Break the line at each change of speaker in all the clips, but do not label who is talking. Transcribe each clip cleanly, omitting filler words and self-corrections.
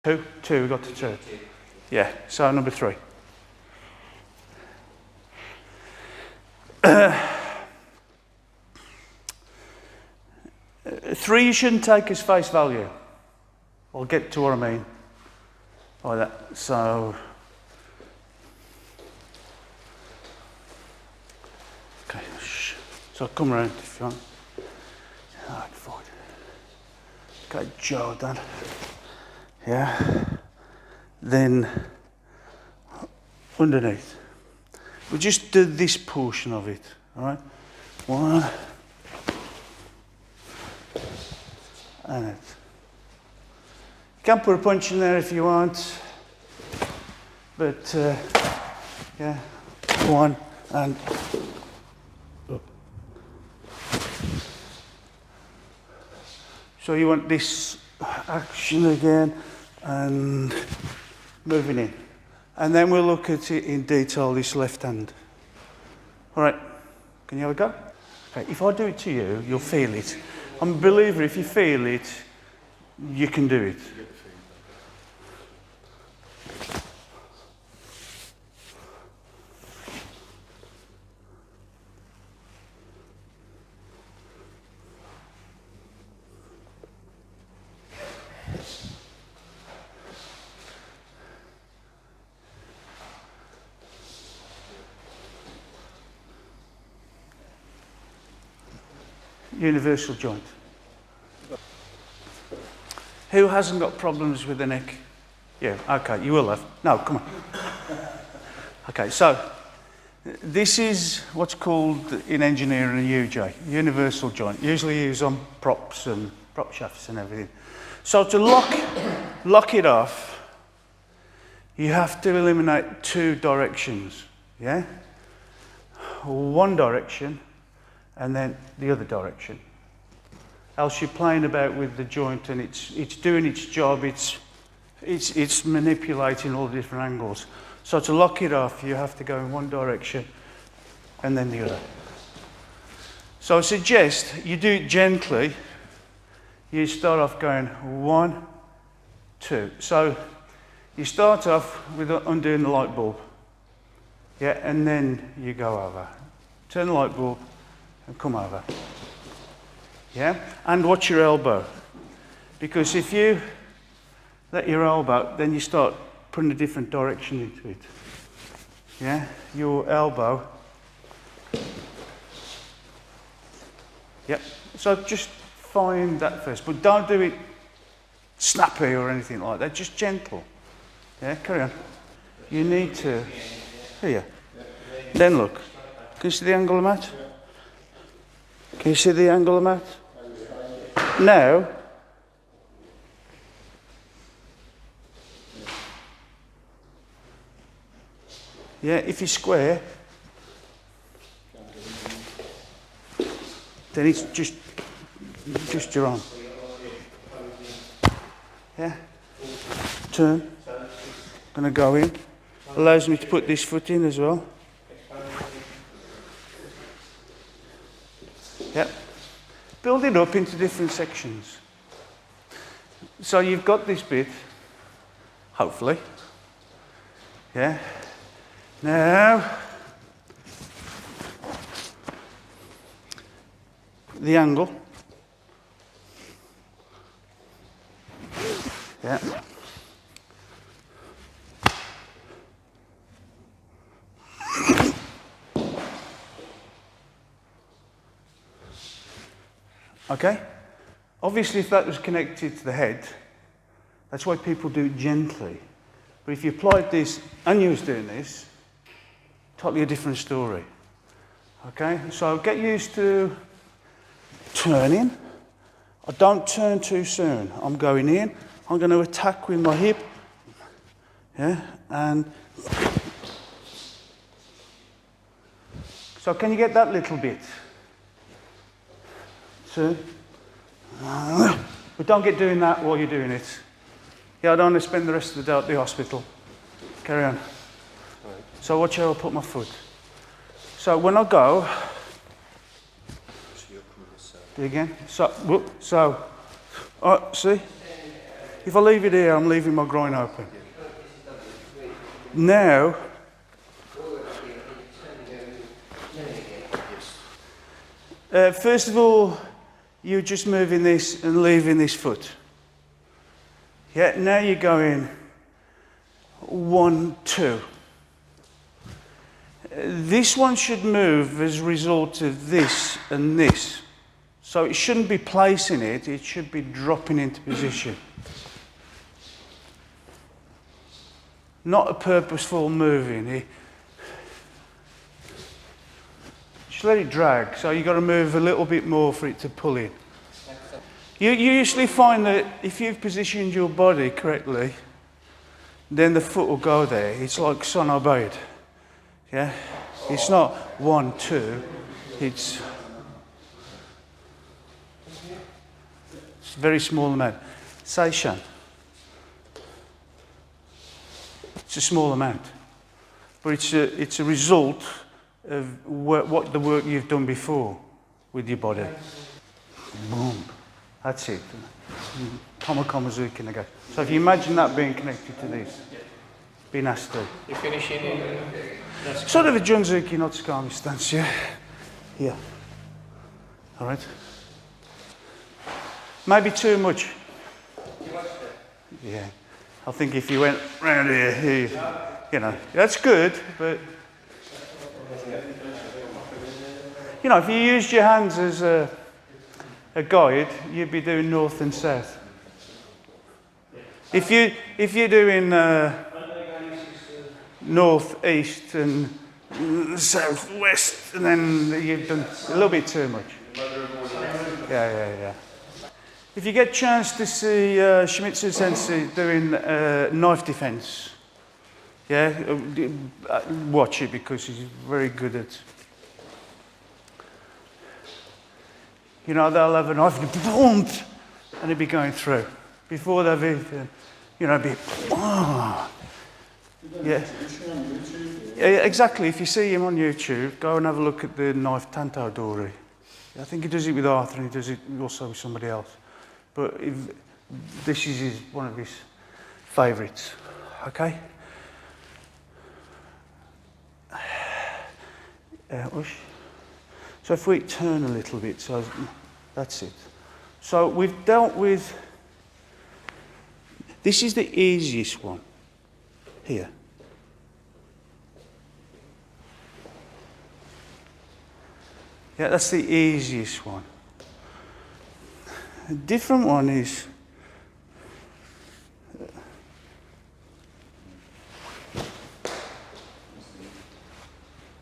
Two, we got to two. Yeah, so number 3. Three you shouldn't take as face value. I'll get to what I mean by that. So, okay, so come around if you want. Okay, Jordan. Yeah. Then underneath. We just do this portion of it. All right. 1. And it. You can put a punch in there if you want, but yeah, 1 and up. So you want this action again and moving in, and then we'll look at it in detail. This left hand. All right, can you have a go? Okay, if I do it to you, you'll feel it. I'm a believer, if you feel it, you can do it. Universal joint. Who hasn't got problems with the neck? Yeah, okay, you will have. No, come on. Okay, so this is what's called in engineering a UJ, universal joint, usually used on props and prop shafts and everything. So to lock it off, you have to eliminate 2 directions, yeah? One direction and then the other direction. Else you're playing about with the joint and it's doing its job, it's manipulating all the different angles. So to lock it off, you have to go in one direction and then the other. So I suggest you do it gently. You start off going 1, 2. So you start off with undoing the light bulb. Yeah, and then you go over. Turn the light bulb and come over. Yeah, and watch your elbow, because if you let your elbow, then you start putting a different direction into it. Yeah, your elbow. Yep. So just find that first, but don't do it snappy or anything like that. Just gentle. Yeah, carry on. You need to. Here. Then look. Can you see the angle of the mat? Can you see the angle of the mat? Now, yeah, if you square, then it's just your arm. Yeah. Turn. Gonna go in. Allows me to put this foot in as well. Yep. Build it up into different sections. So you've got this bit, hopefully. Yeah. Now, the angle. Yeah. Okay? Obviously, if that was connected to the head, that's why people do it gently. But if you applied this and you was doing this, totally a different story. Okay? So get used to turning. I don't turn too soon. I'm going in. I'm going to attack with my hip. Yeah? And so can you get that little bit? So, but don't get doing that while you're doing it. Yeah, I don't want to spend the rest of the day at the hospital. Carry on. So watch how I put my foot. So when I go, do it again. So, see? If I leave it here, I'm leaving my groin open. Now, first of all, you're just moving this and leaving this foot. Yeah, now you're going 1, 2. This one should move as a result of this and this. So it shouldn't be placing it, it should be dropping into position. Not a purposeful moving. Just let it drag, so you've got to move a little bit more for it to pull in. You usually find that if you've positioned your body correctly, then the foot will go there. It's like son obeyed. Yeah? It's not 1, 2, it's a very small amount. Seishan. It's a small amount, but it's a result of what the work you've done before with your body. Boom. That's it. Tomokomazuki again. So if you imagine that being connected to this, be nasty.
You're finishing in...
Sort of a Junzuki no Tsukami stance, yeah? Here. All right? Maybe too much. Yeah. I think if you went round here, you know, that's good, but... You know, if you used your hands as a guide, you'd be doing north and south. If you're doing north, east, and south, west, and then you've done a little bit too much. Yeah. If you get a chance to see Shimizu Sensei doing knife defense, yeah, watch it because he's very good at. You know, they'll have a knife and boom, and it'll be going through. Before they've even, you know, be, oh. Yeah. Yeah, exactly. If you see him on YouTube, go and have a look at the knife Tanto Dori. I think he does it with Arthur and he does it also with somebody else. But this is one of his favourites. Okay? So if we turn a little bit, so that's it. So we've dealt with, this is the easiest one, here. Yeah, that's the easiest one. A different one is,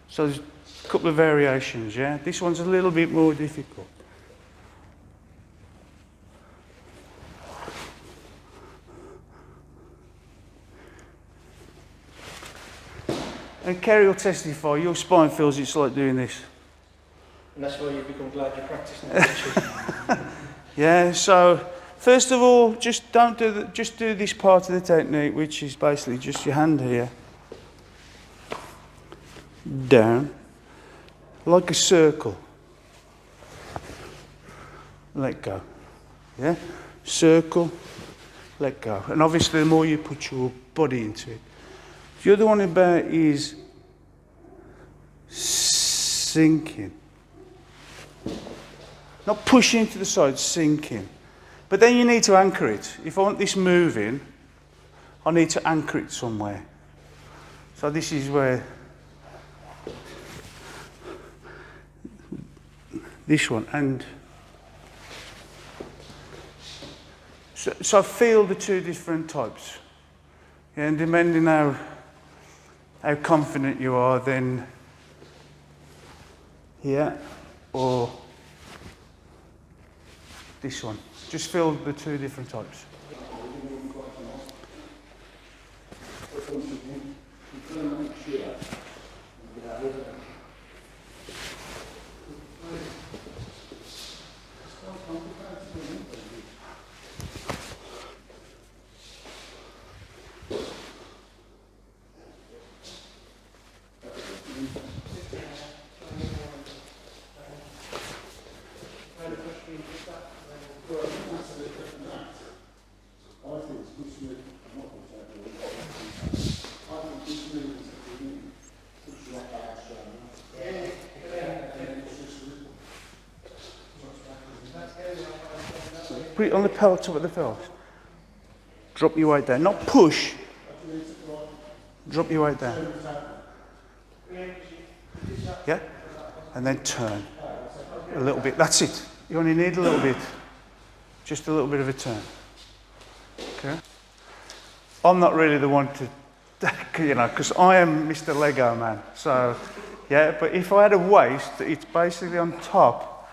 so there's a couple of variations, yeah? This one's a little bit more difficult. And Kerry will testify, your spine feels it's like doing this.
And that's why you've become glad you practiced now.
Yeah, so first of all, just don't do just do this part of the technique, which is basically just your hand here. Down. Like a circle. Let go. Yeah? Circle, let go. And obviously the more you put your body into it. The other one about is sinking. Not pushing to the side, sinking. But then you need to anchor it. If I want this moving, I need to anchor it somewhere. So this is where this one, and so feel the two different types. Yeah, and depending how confident you are, then here or this one. Just feel the two different types. put it on the top of the pelvis. Drop your weight down, not push. Drop your weight down. Yeah? And then turn. A little bit, that's it. You only need a little bit. Just a little bit of a turn. Okay? I'm not really the one to, you know, because I am Mr. Lego man. So, yeah, but if I had a waist, it's basically on top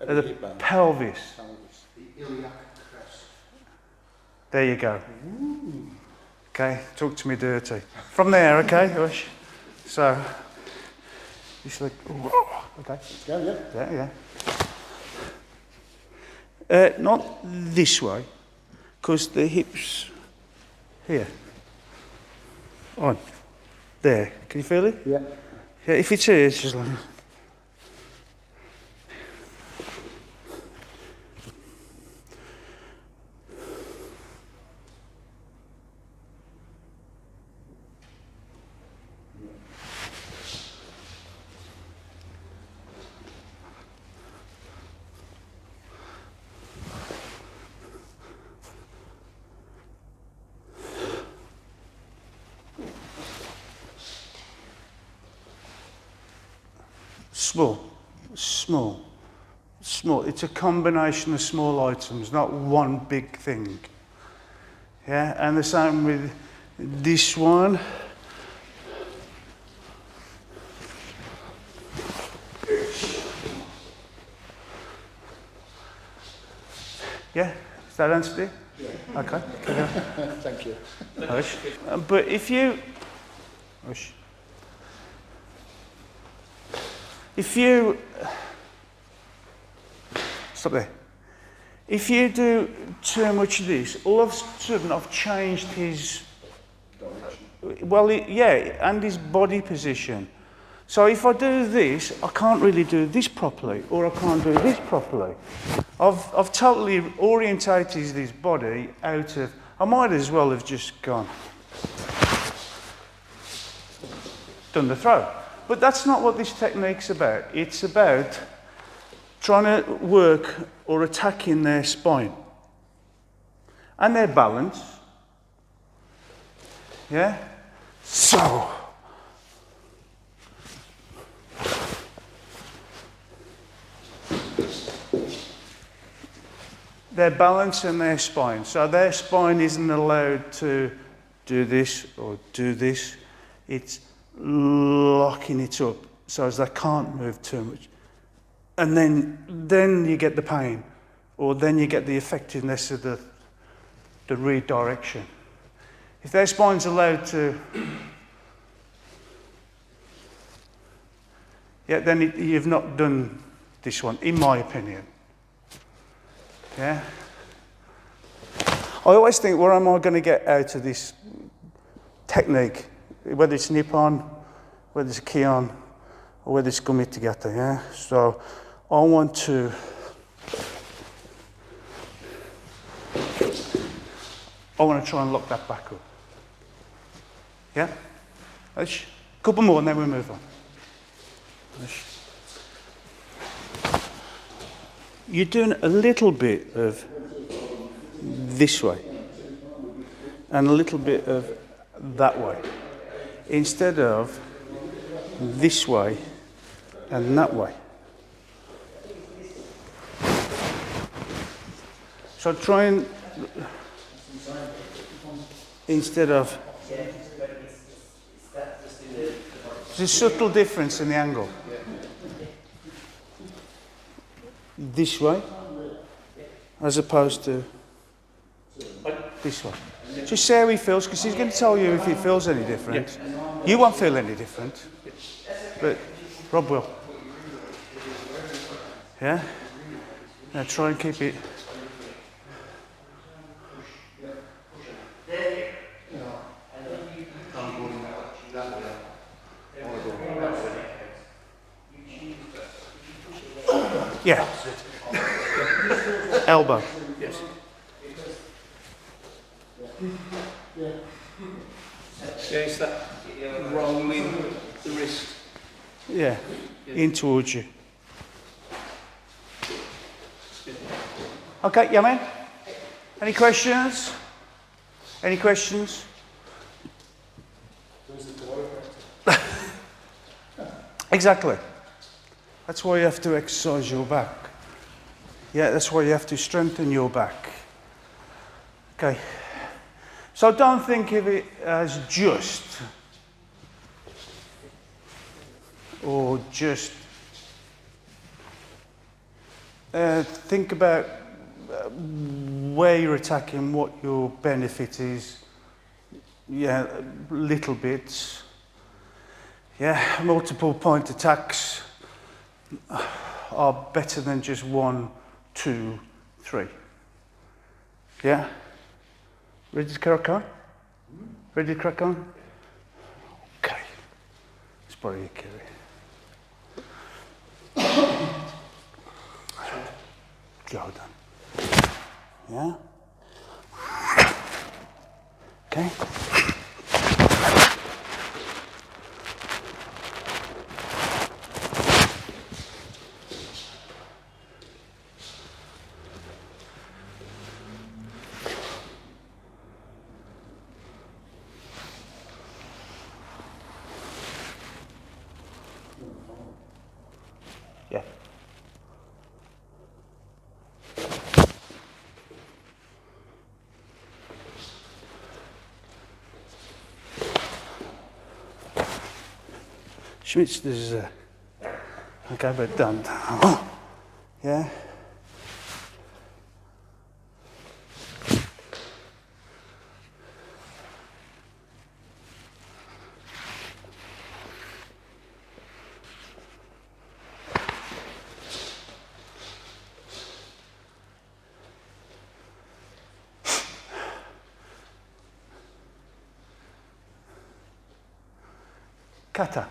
of the pelvis. There you go. Okay, talk to me dirty. From there, okay, Hush. So, it's like, oh, okay.
Let's go, yeah.
Yeah, yeah. Not this way, because the hips here. On. There. Can you feel it?
Yeah.
Yeah, if it's here, it's just like. Small, small, small. It's a combination of small items, not one big thing. Yeah, and the same with this one. Yeah, is that answered it? Yeah. Okay, carry on.
Thank you.
Hush. But if you, hush. If you, stop there. If you do too much of this, all of a sudden I've changed his, well, yeah, and his body position. So if I do this, I can't really do this properly, or I can't do this properly. I've totally orientated his body out of, I might as well have just gone, done the throw. But that's not what this technique's about. It's about trying to work or attacking their spine and their balance. Yeah? So. Their balance and their spine. So their spine isn't allowed to do this or do this. It's locking it up so as they can't move too much. And then you get the pain, or then you get the effectiveness of the redirection. If their spine's allowed to, yeah, then you've not done this one, in my opinion. Yeah? I always think, what am I going to get out of this technique? Whether it's Nippon, whether it's Kion, or whether it's Gumite Gata, yeah? So I want to try and lock that back up. Yeah? A couple more and then we move on. You're doing a little bit of this way and a little bit of that way, instead of this way and that way. So try and, instead of, there's a subtle difference in the angle. This way, as opposed to this way. Just see how he feels, because he's going to tell you if he feels any different. You won't feel any different, but Rob will. Yeah? Now try and keep it. Yeah. Elbow. Yes.
Yeah, it's that rolling the wrist.
Yeah. In towards you. Okay, yeah, man? Any questions? Any questions? Exactly. That's why you have to exercise your back. Yeah, that's why you have to strengthen your back. Okay. So don't think of it as just or just. Think about where you're attacking, what your benefit is. Yeah, little bits. Yeah, multiple point attacks are better than just 1, 2, 3. Yeah? Ready to crack on? Ready to crack on? Okay. Let's borrow your carry. Go done. Yeah? Okay. Yeah. Schmitz, there's okay, but done. Yeah. Kata.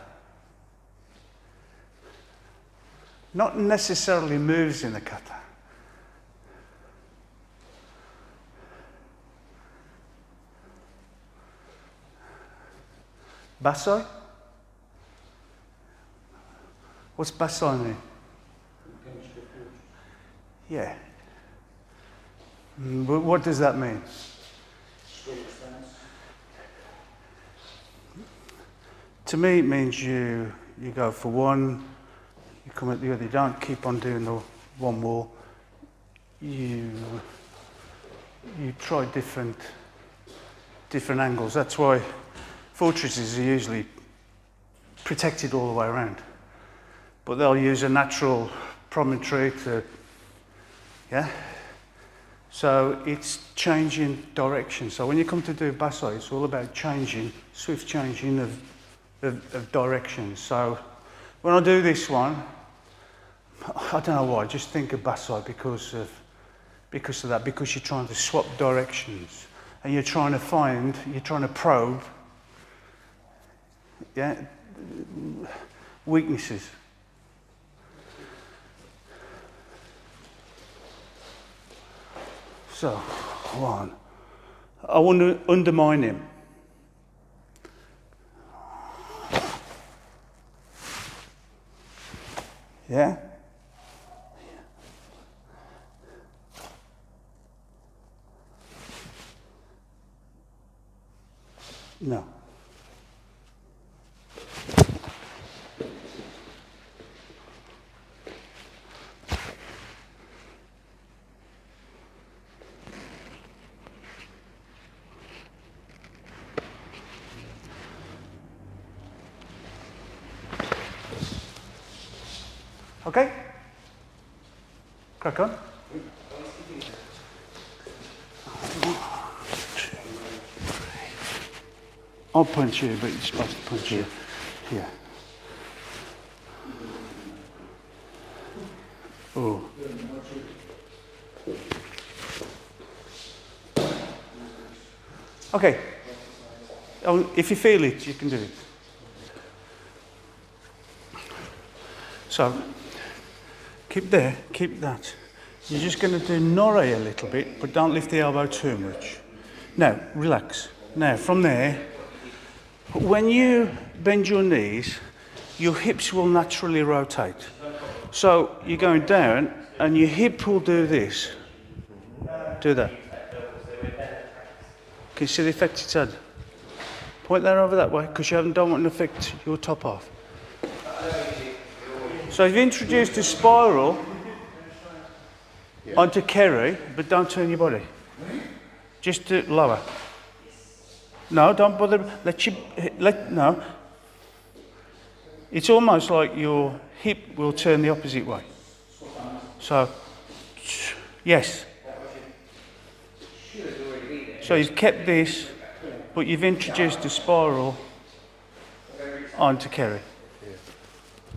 Not necessarily moves in the kata. Basai? What's basai mean? Yeah. But what does that mean? To me, it means you go for one, you come at the other. You don't keep on doing the one wall. You try different angles. That's why fortresses are usually protected all the way around. But they'll use a natural promontory to, yeah. So it's changing direction. So when you come to do basai, it's all about changing, swift changing of direction. So when I do this one, I don't know why, I just think of basai because of that, because you're trying to swap directions and you're trying to probe, yeah, weaknesses. So, one, I want to undermine him. Yeah? No. Okay? Crack on. I'll punch you, but you're supposed to punch you. Yeah. Oh. Okay. Oh, if you feel it, you can do it. So, keep there, keep that. You're just going to do nore a little bit, but don't lift the elbow too much. Now, relax. Now, from there, when you bend your knees, your hips will naturally rotate. So, you're going down, and your hip will do this. Do that. Can you see the effect it's had? Point that over that way, because you don't want to affect your top half. So you've introduced a spiral onto Kerry, but don't turn your body. Just do it lower. No, don't bother. No. It's almost like your hip will turn the opposite way. So, yes. So you've kept this, but you've introduced a spiral onto Kerry.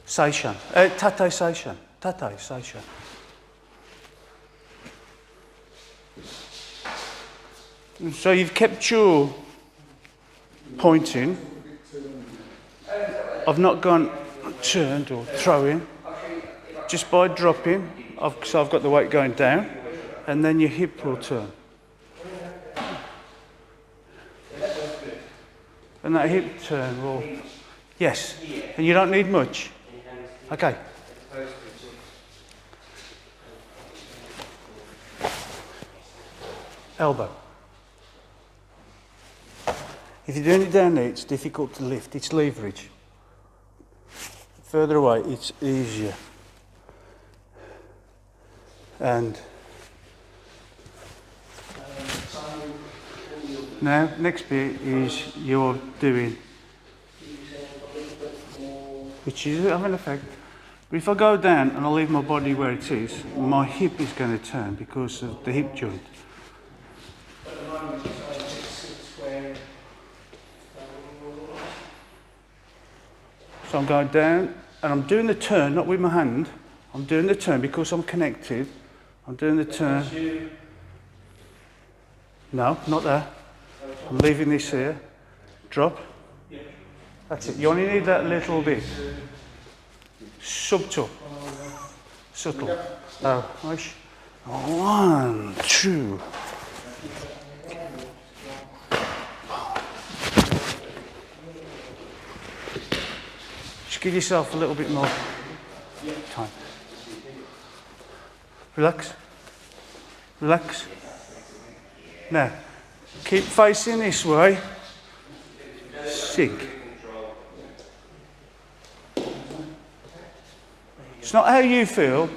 Seishan. Tate Seishan. Tate Seishan. So you've kept your pointing. I've not gone turned or throwing. Just by dropping, so I've got the weight going down, and then your hip will turn. And that hip turn will, yes, and you don't need much. Okay. Elbow. If you're doing it down there, it's difficult to lift. It's leverage. Further away, it's easier. And now, next bit is you're doing, which is having an effect. But if I go down and I leave my body where it is, my hip is going to turn because of the hip joint. So I'm going down and I'm doing the turn, not with my hand. I'm doing the turn because I'm connected. I'm doing the turn. No, not there. I'm leaving this here. Drop. That's it. You only need that little bit. Subtle. Subtle. Oh, nice. 1, 2. Just give yourself a little bit more time. Relax. Relax. Now, keep facing this way. Sink. It's not how you feel,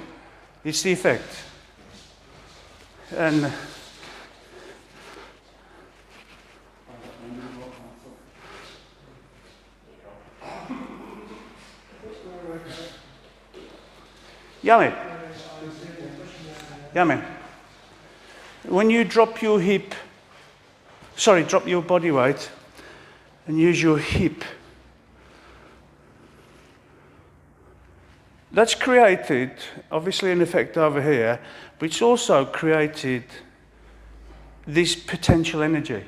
it's the effect. And Yummy. Yummy. When you drop your hip, drop your body weight and use your hip, that's created, obviously, an effect over here, but it's also created this potential energy.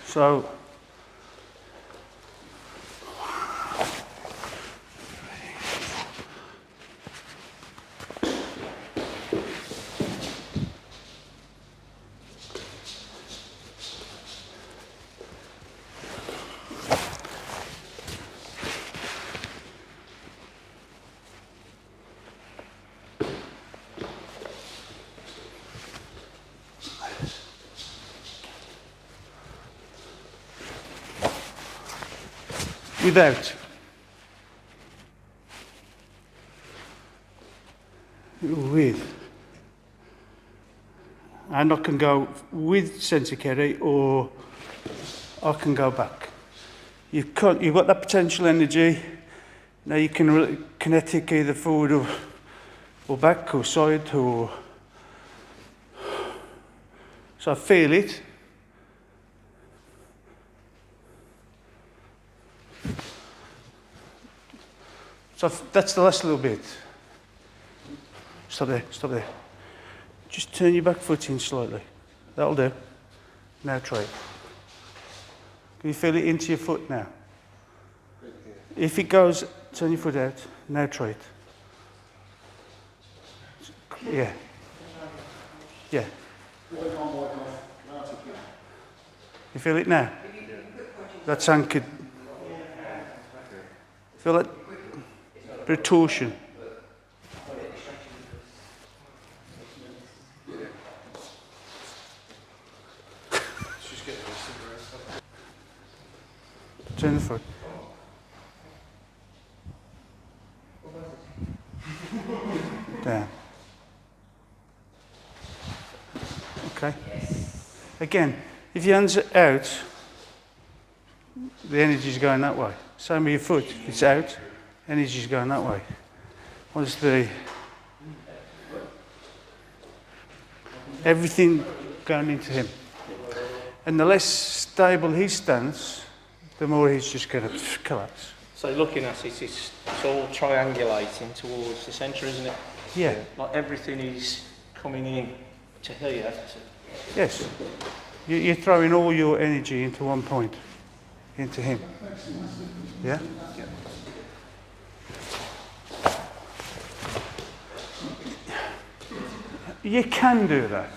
So, without. With. And I can go with sense-carry or I can go back. You've got that potential energy. Now you can kinetic either forward or back or side or... So I feel it. So that's the last little bit. Stop there, stop there. Just turn your back foot in slightly. That'll do. Now try it. Can you feel it into your foot now? If it goes, turn your foot out. Now try it. Yeah. Yeah. You feel it now? That's anchored. Feel that bit of torsion. Turn the foot. Down. Okay. Again, if your hands are out, the energy is going that way. Same with your foot. If it's out, energy is going that way. Once everything going into him. And the less stable he stands, the more he's just going to collapse.
So looking at it, it's all triangulating towards the centre, isn't it?
Yeah.
Like everything is coming in to here.
Yes. You're throwing all your energy into one point, into him. Yeah? You can do that.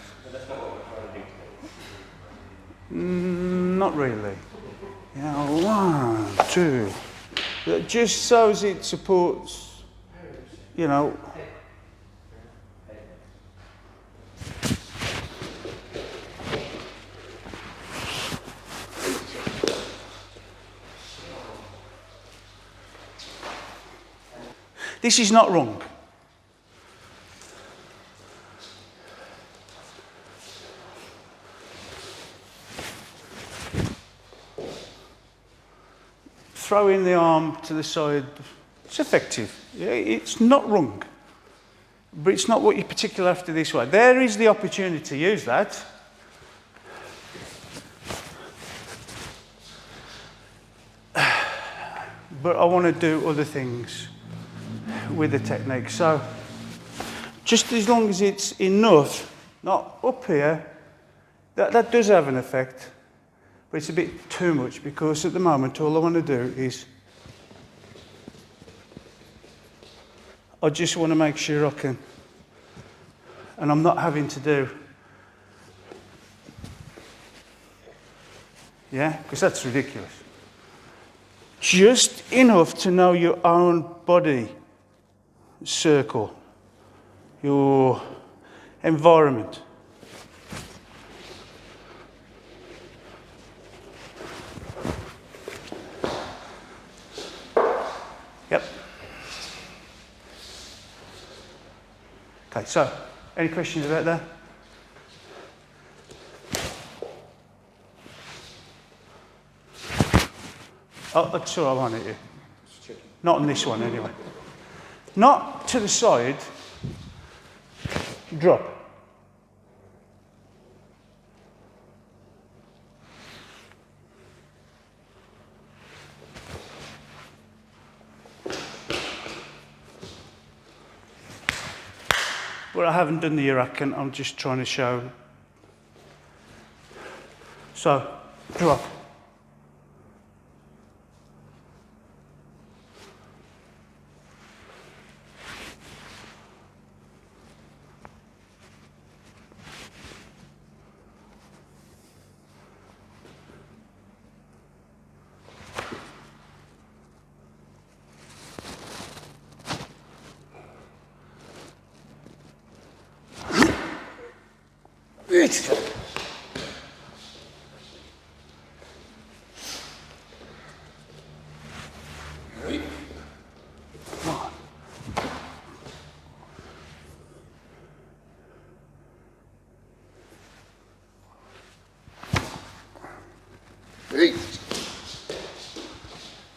Not really. You know, 1, 2. Just so as it supports, you know. This is not wrong. Throwing the arm to the side, it's effective. It's not wrong. But it's not what you particularly have to do this way. There is the opportunity to use that. But I want to do other things with the technique. So just as long as it's enough, not up here, that does have an effect. But it's a bit too much because at the moment all I want to do is I just want to make sure I can, and I'm not having to do, yeah, because that's ridiculous. Just enough to know your own body circle, your environment. Yep. Okay, so any questions about that? Oh, that's all I wanted you. Not on this one anyway. Not to the side. Drop. Well, I haven't done the Irakan, I'm just trying to show. So, drop.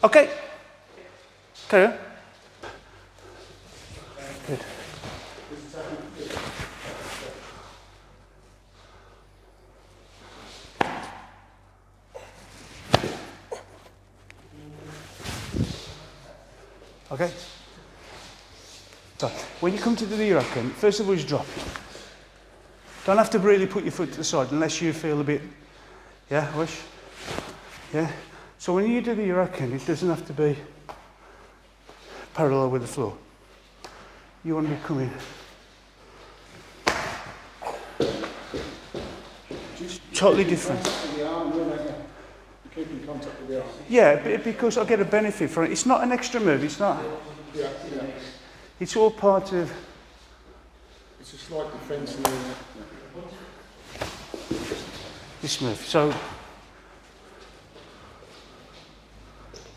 Okay. Carry on. Good. Okay. So when you come to do the Irakan, first of all, just drop. Don't have to really put your foot to the side unless you feel a bit, yeah, wish, yeah. So when you do the Irakan, it doesn't have to be parallel with the floor. You want to be coming just totally different.
keeping contact with the arm.
Yeah, because I get a benefit from it. It's not an extra move, it's not.
Yeah.
It's all part of.
It's a slight defence in there.
This move. So,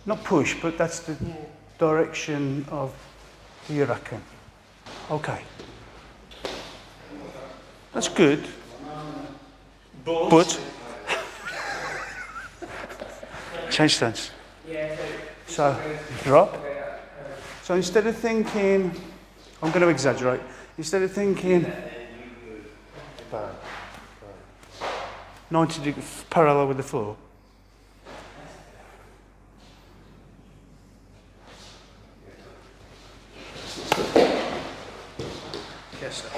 not push, but that's the direction of the huracan. Okay. That's good. But change stance. So, drop. So instead of thinking, I'm going to exaggerate, instead of thinking 90 degrees parallel with the floor, yes, sir.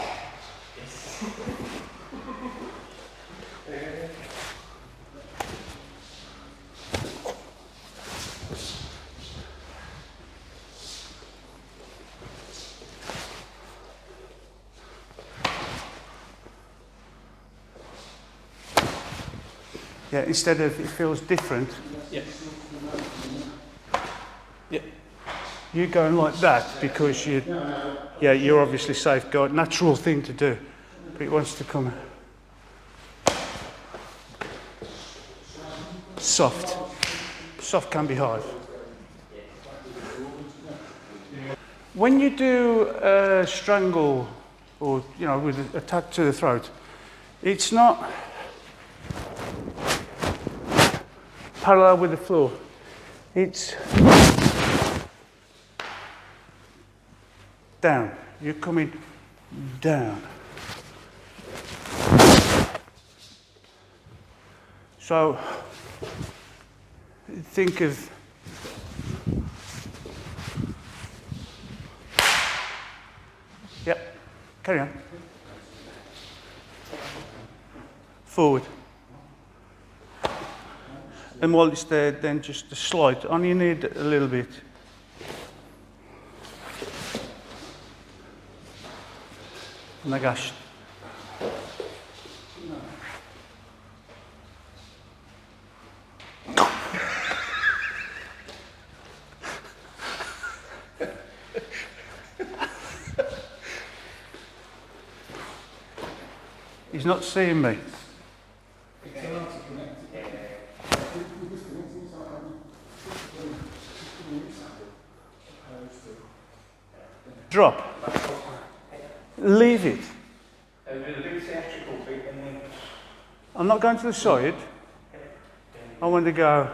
Yeah, instead of, it feels different.
Yeah. Yeah.
You're going like that because you're obviously safeguard, natural thing to do, but it wants to come soft. Soft can be hard. When you do strangle or, with an attack to the throat, it's not parallel with the floor. It's down. You're coming down. So think of carry on. Forward. And while it's there, then just a slide. Only need a little bit. Nagash. He's not seeing me. Drop. Leave it. I'm not going to the side. I want to go.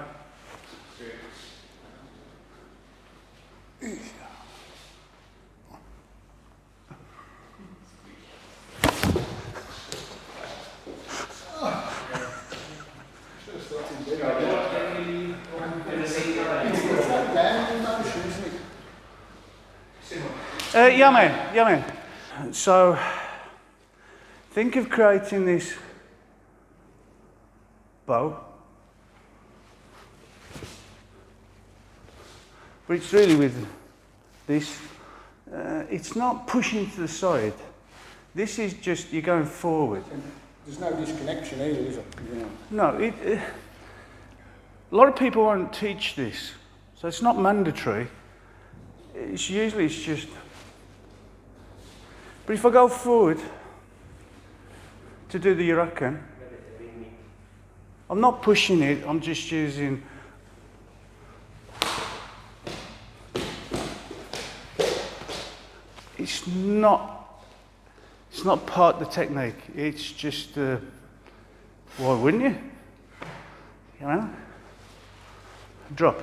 Yeah, man. So, think of creating this bow, but it's really with this. It's not pushing to the side. This is just you're going forward.
And there's no disconnection either, is it?
No, a lot of people won't teach this, so it's not mandatory. It's just. But if I go forward to do the huracan, I'm not pushing it, I'm just using. It's not part of the technique, it's just, why wouldn't you? Drop.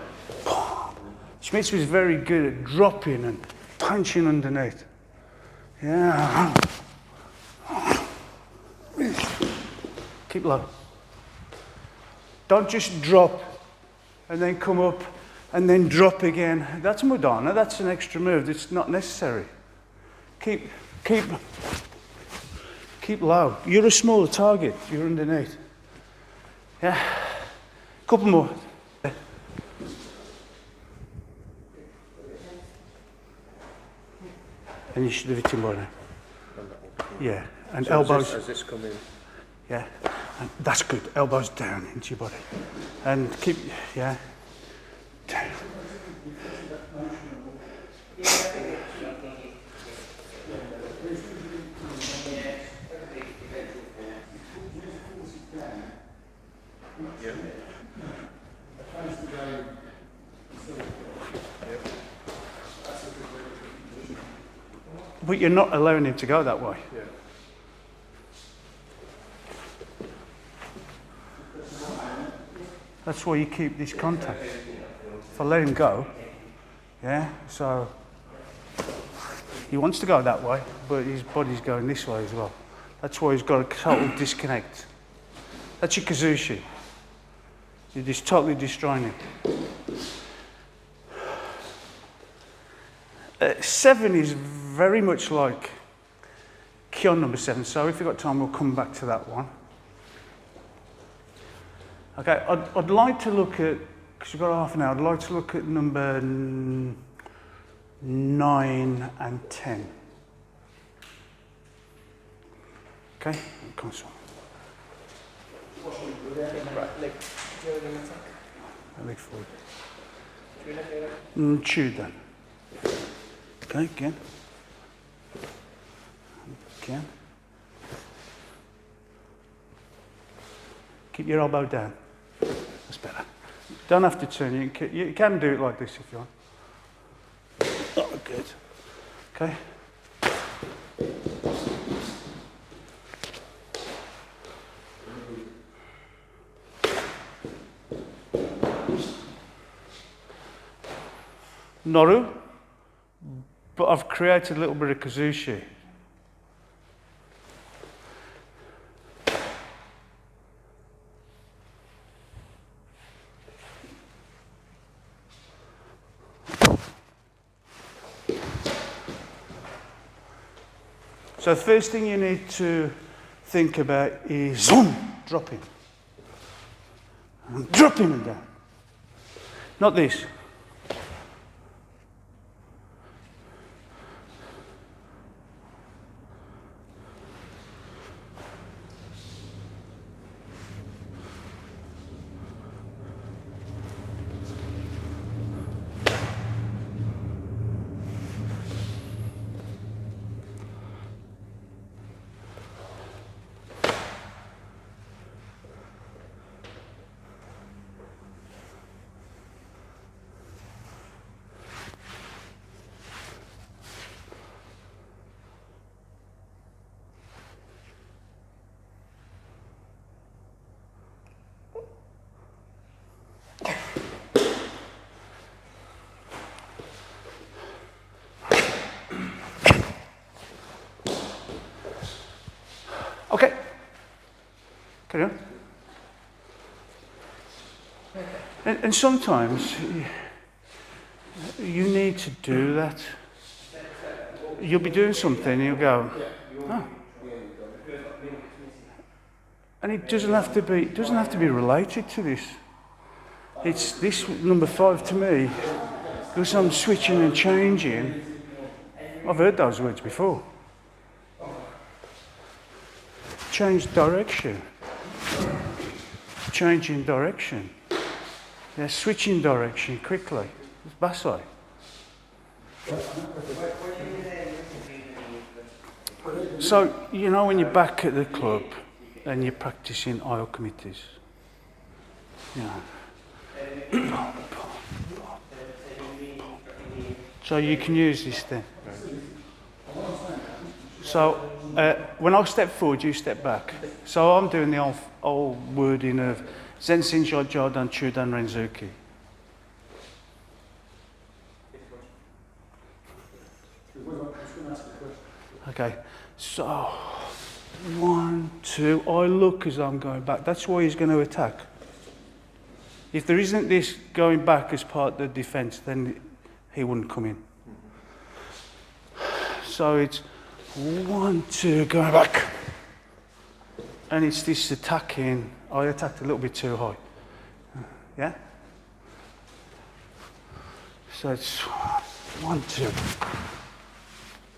Schmitz was very good at dropping and punching underneath. Yeah. Keep low. Don't just drop and then come up and then drop again. That's Madonna, that's an extra move. It's not necessary. Keep low. You're a smaller target, you're underneath. Yeah. Couple more. And you should have it in by now. Yeah, and elbows.
Has this come in?
Yeah. And that's good. Elbows down into your body. And keep, yeah. Down. But you're not allowing him to go that way.
Yeah.
That's why you keep this contact. If I let him go, yeah, so he wants to go that way, but his body's going this way as well. That's why he's got a total disconnect. That's your kazushi. You're just totally destroying him. 7 is very much like Kyon number 7, so if we've got time, we'll come back to that one. Okay, I'd like to look at, because we've got half an hour, I'd like to look at number 9 and 10. Okay, come on. Leg forward. Chew then. Okay, again. Again. Keep your elbow down. That's better. Don't have to turn. You can do it like this if you want. Oh, good. Okay. Noru, but I've created a little bit of kazushi. So the first thing you need to think about is zoom, dropping. And dropping it down. Not this. Okay. Carry on. And sometimes you need to do that. You'll be doing something and you'll go, oh. And it doesn't have to be related to this. It's this number 5 to me, because I'm switching and changing. I've heard those words before. Change direction. Changing direction. Yeah, switching direction quickly. It's basai. So, you know when you're back at the club and you're practicing aisle committees, you know. So you can use this then. So when I step forward, you step back. So I'm doing the old wording of Zensin Jodan Chudan Renzuki. Okay, so 1, 2, I look as I'm going back. That's why he's going to attack. If there isn't this going back as part of the defence, then he wouldn't come in. So it's 1, 2, going back. And it's this attacking. I attacked a little bit too high. Yeah? So it's 1, 2.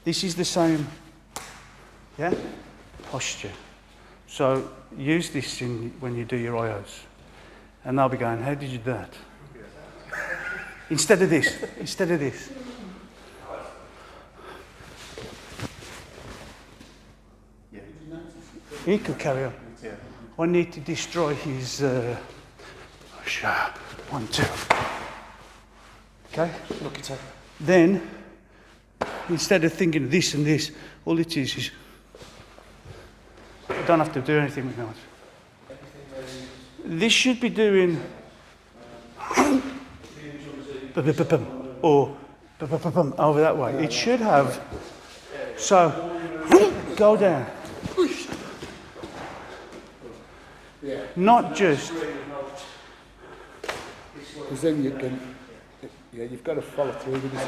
This is the same, yeah? Posture. So use this when you do your IOs. And they'll be going, how did you do that? Instead of this. He could carry on. I need to destroy his 1, 2. Okay?
Look at it.
Then, instead of thinking this and this, all it is I don't have to do anything with that. This should be doing or over that way. It should have. So, go down. Not just.
Because then you can, you've got to follow through with this.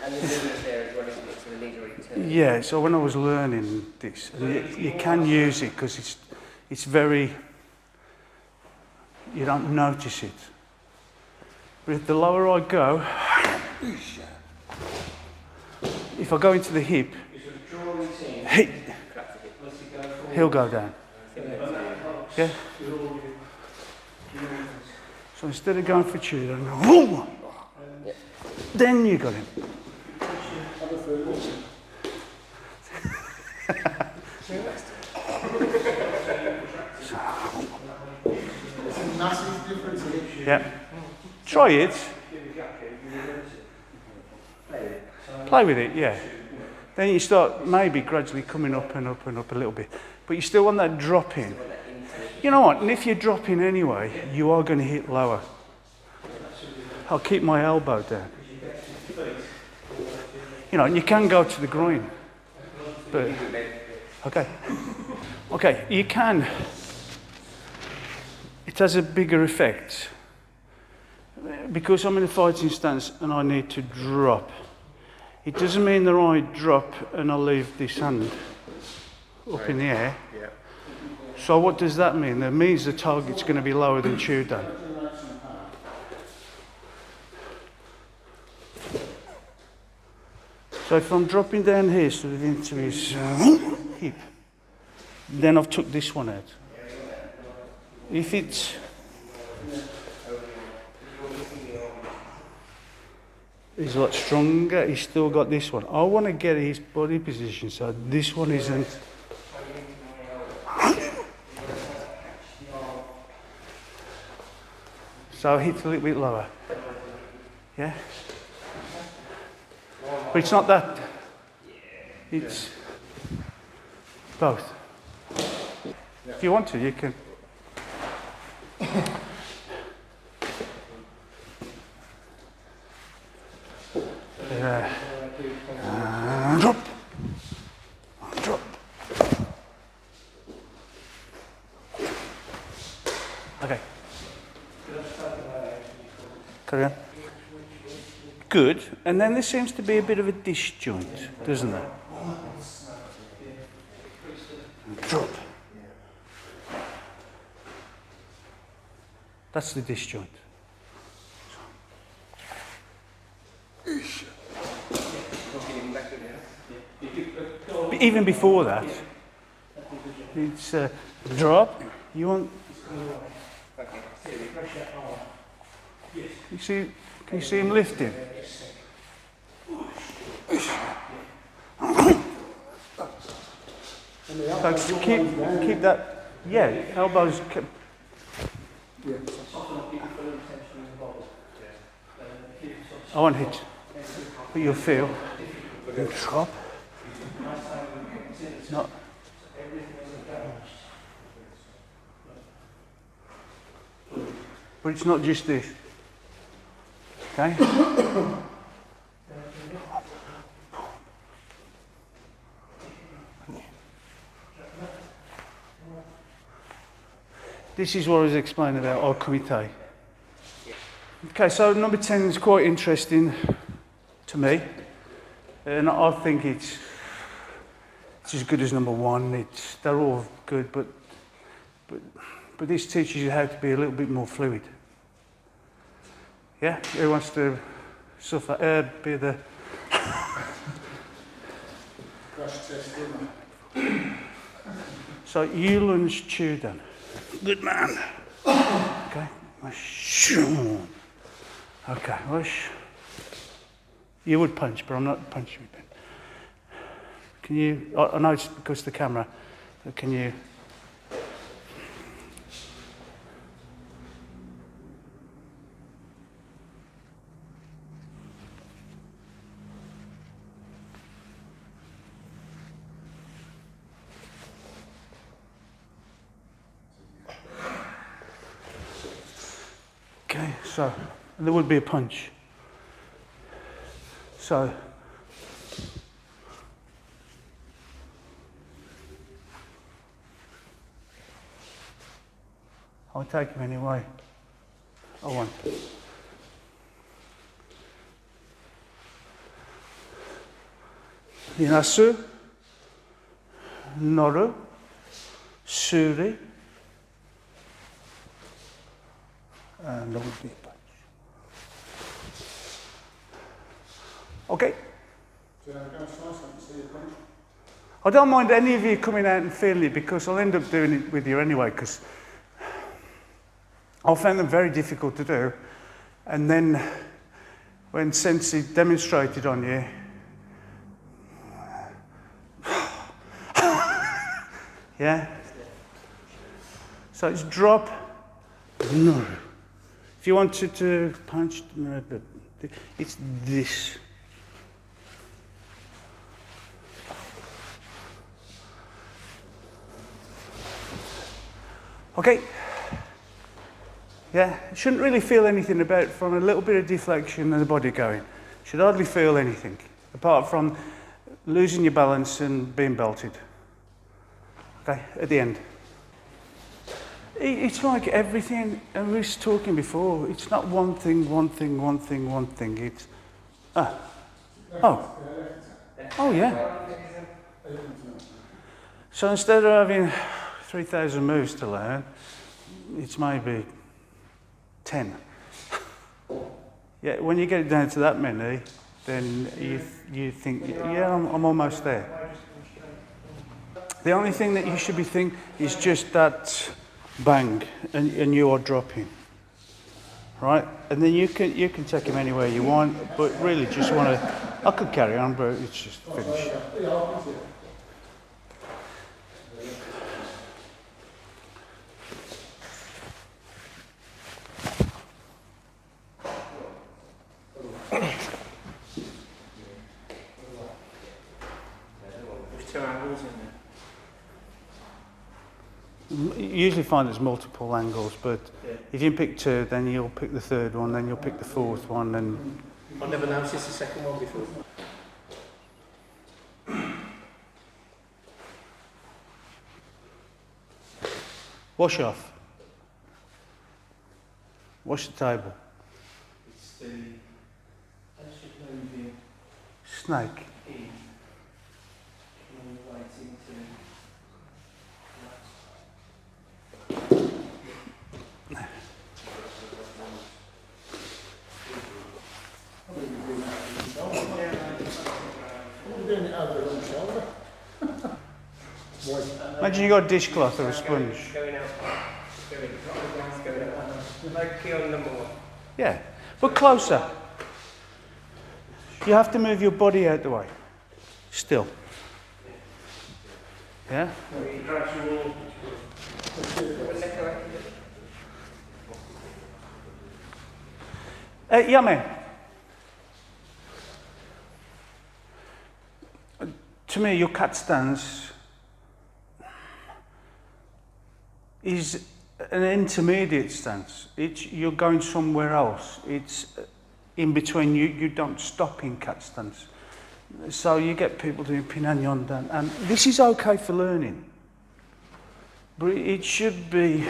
And the movement there is running it, so the legs already turning.
Yeah, so when I was learning this, and you can use it because it's very, you don't notice it. But if the lower I go, if I go into the hip, he'll go down. Yeah? So instead of going for chew, I go, whoa! Then you got him.
It's a massive difference in it.
Yeah. Try it. Play with it, yeah. Then you start maybe gradually coming up and up and up a little bit. But you still want that drop in. You know what? And if you drop in anyway, you are going to hit lower. I'll keep my elbow down. You know, and you can go to the groin. But, okay, you can. It has a bigger effect. Because I'm in a fighting stance and I need to drop. It doesn't mean that I drop and I leave this hand up in the air.
Yeah.
So what does that mean? That means the target's going to be lower than chew down. So if I'm dropping down here sort of into his hip, then I've took this one out. If it's he's a lot stronger, he's still got this one. I want to get his body position so this one isn't. So hit a little bit lower. Yeah? But it's not that. It's both. If you want to, you can. Drop. Drop. Okay. Carry on. Good. And then there seems to be a bit of a disjoint, doesn't there? Drop. That's the disjoint. But even before that, it's drop. You want. You see? Can you see him lifting? So keep that. Yeah, elbows. I won't hit, but you'll feel. Drop. Not. But it's not just this. Okay? This is what I was explaining about Gumite. Okay, so number 10 is quite interesting to me. And I think it's as good as number 1. They're all good, but this teaches you how to be a little bit more fluid. Yeah? Who wants to suffer? Be the... So you lunge Chu then. Good man. Okay. Okay. You would punch, but I'm not punching you. Can you? I know it's because of the camera, but can you? Okay, so there would be a punch. So I'll take him anyway. I want. Inasu, Noru, Suri, and there would be a punch. Okay. I don't mind any of you coming out and feeling it because I'll end up doing it with you anyway because I found them very difficult to do. And then when Sensei demonstrated on you, yeah? So it's drop, no. If you wanted to punch, no, but it's this. Okay. Yeah, shouldn't really feel anything about from a little bit of deflection and the body going. Should hardly feel anything, apart from losing your balance and being belted. Okay, at the end. It's like everything, and we were talking before, it's not one thing, one thing, one thing, one thing. It's, oh yeah. So instead of having 3,000 moves to learn, it's maybe 10. Yeah, when you get it down to that many, then you think, yeah, I'm almost there. The only thing that you should be thinking is just that bang, and you are dropping, right? And then you can take him anywhere you want, but really just want to. I could carry on, but it's just finished.
There's 2 angles in there.
You usually find there's multiple angles, but
Yeah.
if you pick 2, then you'll pick the 3rd one, then you'll pick the 4th one, and
I never noticed the second one before.
wash off. Wash the table.
It's the
Snake. Imagine you got a dishcloth or a sponge.
Going out. Going out. Like key on number 1.
Yeah, but closer. You have to move your body out the way. Still. Yeah? Yeah, man. To me, your cat stance is an intermediate stance. You're going somewhere else. It's in between. You don't stop in cat stance. So you get people doing pinagnon, and this is okay for learning. But it should be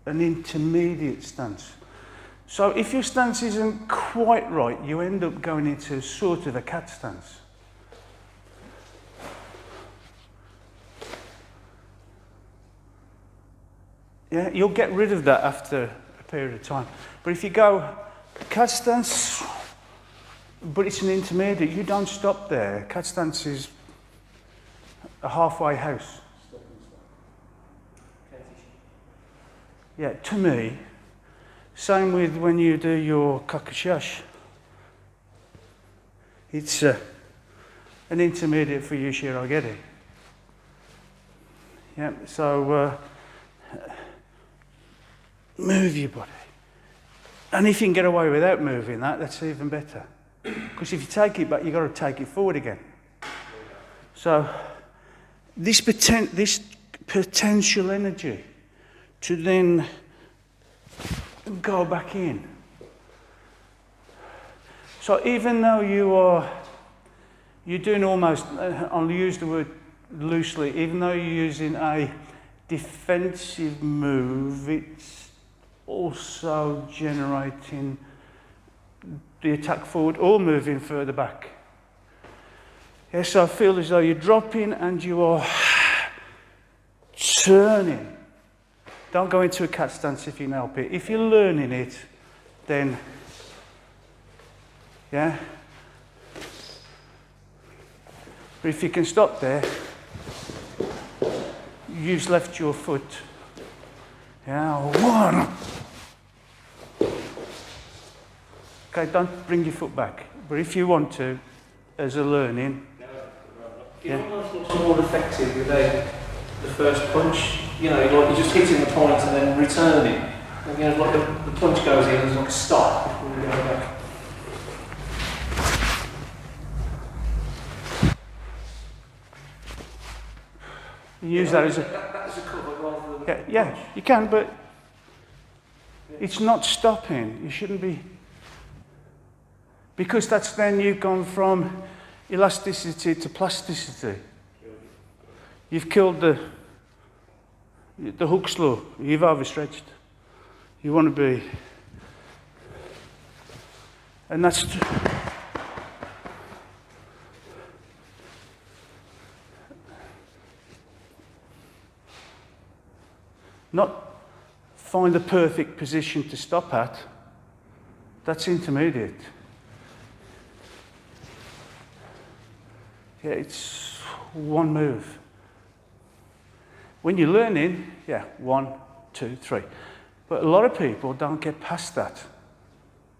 an intermediate stance. So if your stance isn't quite right, you end up going into sort of a cat stance. Yeah, you'll get rid of that after a period of time. But if you go cat stance, but it's an intermediate, you don't stop there. Cat stance is a halfway house. Yeah, to me, same with when you do your kakashash. It's an intermediate for you shirogeri. Yeah, so move your body. And if you can get away without moving that, that's even better. Because if you take it back, you've got to take it forward again. So this potential energy to then go back in. So even though you're doing almost, I'll use the word loosely, even though you're using a defensive move, it's also generating the attack forward or moving further back. Yes, so I feel as though you're dropping and you are turning. Don't go into a cat stance if you can help it. If you're learning it, then, yeah. But if you can stop there, you've left your foot. Yeah, one. Okay, don't bring your foot back. But if you want to, as a learning.
It almost looks more effective without the first punch. You know, like you're just hitting the point and then returning. And you know, like the punch goes in, there's like a stop before you go back.
You use that as a...
That's a cover rather than
Yeah, yeah, you can, but it's not stopping. You shouldn't be... Because that's then you've gone from elasticity to plasticity. You've killed the hook law. You've overstretched. You want to be... And that's... Not find the perfect position to stop at. That's intermediate. Yeah, it's one move. When you're learning, yeah, 1, 2, 3. But a lot of people don't get past that.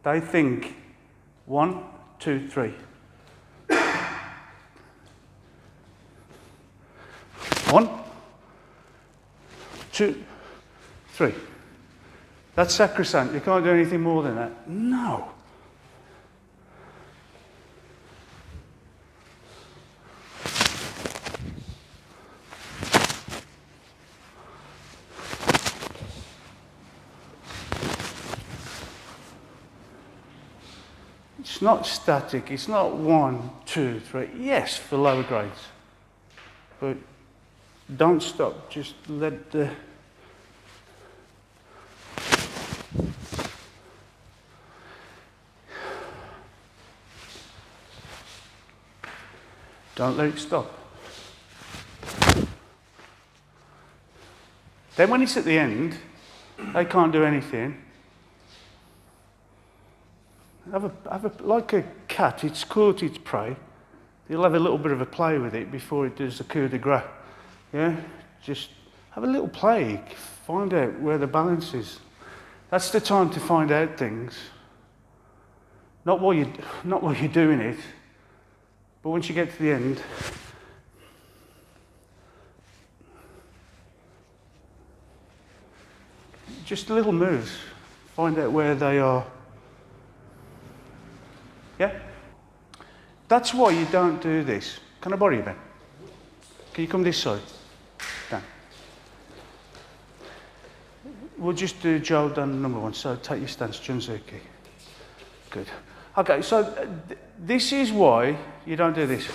They think 1, 2, 3. 1, 2, 3. That's sacrosanct. You can't do anything more than that. No. It's not static. It's not 1, 2, 3. Yes, for lower grades. But don't stop. Just let the... Don't let it stop. Then when it's at the end, they can't do anything. Like a cat, it's caught its prey. You'll have a little bit of a play with it before it does the coup de grace. Yeah? Just have a little play. Find out where the balance is. That's the time to find out things. Not while you're doing it. But once you get to the end, just little moves. Find out where they are. Yeah? That's why you don't do this. Can I borrow you, Ben? Can you come this side? Dan. We'll just do Joe done number 1. So take your stance, Junzuki. Good. Okay, so this is why you don't do this.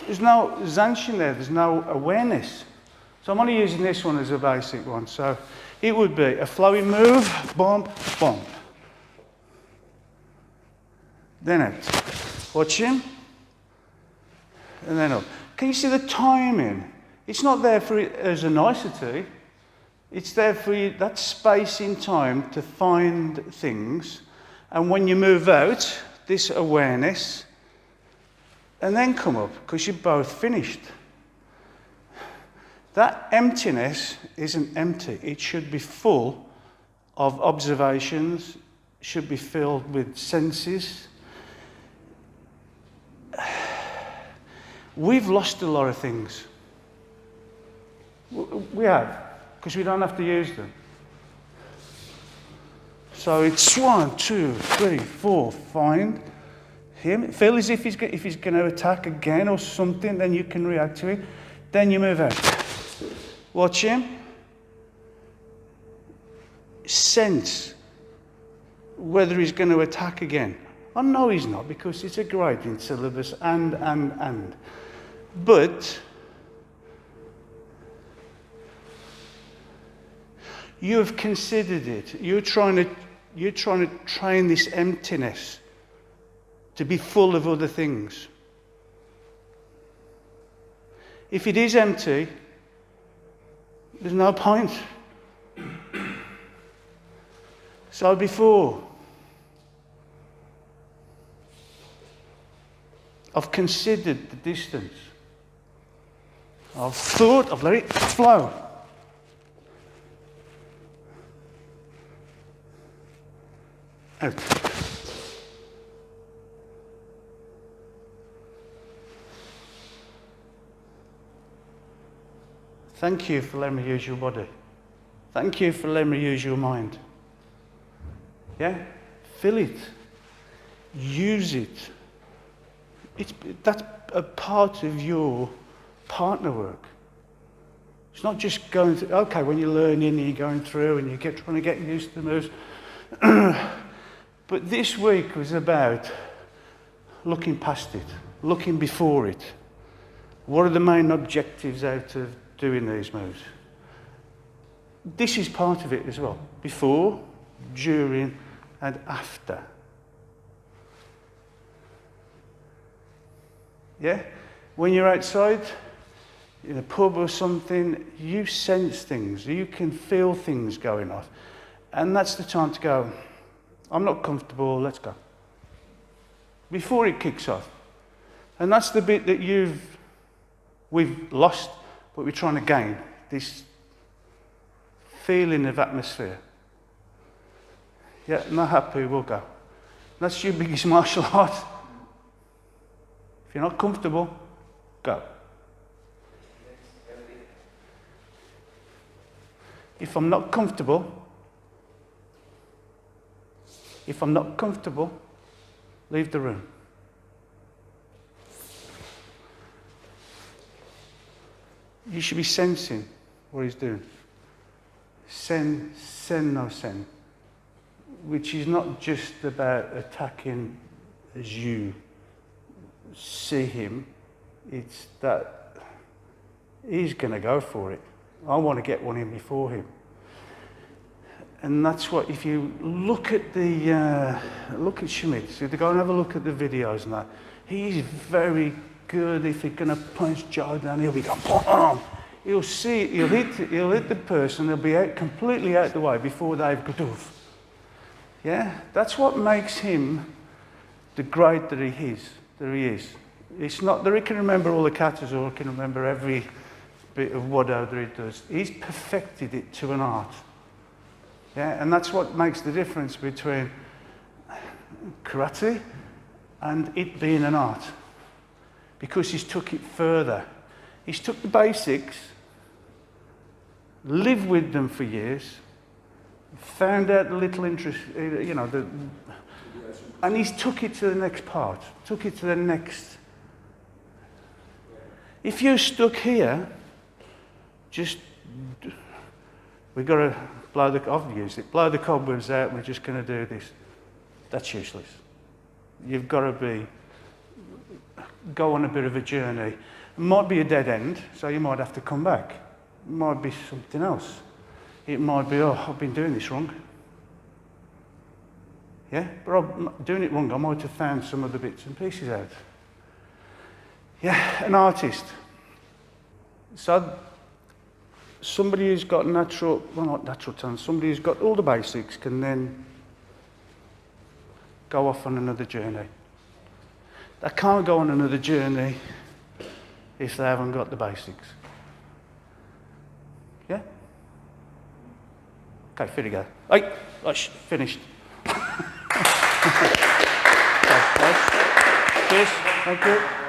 There's no zanshin there, there's no awareness. So I'm only using this one as a basic one. So it would be a flowing move, bump, bump. Then out. Watch him. And then up. Can you see the timing? It's not there for it as a nicety. It's there for you, that space in time to find things. And when you move out, this awareness, and then come up, because you're both finished. That emptiness isn't empty. It should be full of observations, should be filled with senses. We've lost a lot of things. We have, because we don't have to use them. So it's 1, 2, 3, 4, find him. Feel as if he's going to attack again or something, then you can react to it. Then you move out. Watch him. Sense whether he's going to attack again. I know he's not, because it's a grading syllabus and. But you have considered it. You're trying to train this emptiness to be full of other things. If it is empty, there's no point. So before, I've considered the distance. I've thought, I've let it flow. Out. Thank you for letting me use your body. Thank you for letting me use your mind. Yeah? Fill it. Use it. That's a part of your partner work. It's not just going through, okay, when you're learning and you're going through and you're trying to get used to the moves. But this week was about looking past it, looking before it. What are the main objectives out of doing these moves? This is part of it as well. Before, during, and after. Yeah? When you're outside, in a pub or something, you sense things, you can feel things going off. And that's the time to go, I'm not comfortable, let's go. Before it kicks off. And that's the bit that we've lost, but we're trying to gain, this feeling of atmosphere. Yeah, not happy, we'll go. That's your biggest martial art. If you're not comfortable, go. If I'm not comfortable, leave the room. You should be sensing what he's doing. Sen, no sen. Which is not just about attacking as you see him. It's that he's going to go for it. I want to get one in before him. And that's what, if you look at look at Schmidt, so to go and have a look at the videos and that, he's very good. If he's going to punch Joe down, he'll be going, boom! He'll see it, he'll hit the person, they'll be completely out the way before they've got off. Yeah? That's what makes him the great that he is. It's not that he can remember all the katas or he can remember every bit of Wado that he does. He's perfected it to an art. Yeah, and that's what makes the difference between karate and it being an art. Because he's took it further. He's took the basics, lived with them for years, found out the little interest, and he's took it to the next part, took it to the next. If you're stuck here, we've got to blow the cobwebs out, we're just going to do this. That's useless. You've got to go on a bit of a journey. It might be a dead end, so you might have to come back. It might be something else. It might be, I've been doing this wrong. Yeah, but I'm doing it wrong. I might have found some of the bits and pieces out. Yeah, an artist. So somebody who's got not natural talent, somebody who's got all the basics can then go off on another journey. They can't go on another journey if they haven't got the basics. Yeah? Okay, here we go. Hey, hush, finished. Okay, nice. Cheers, thank you.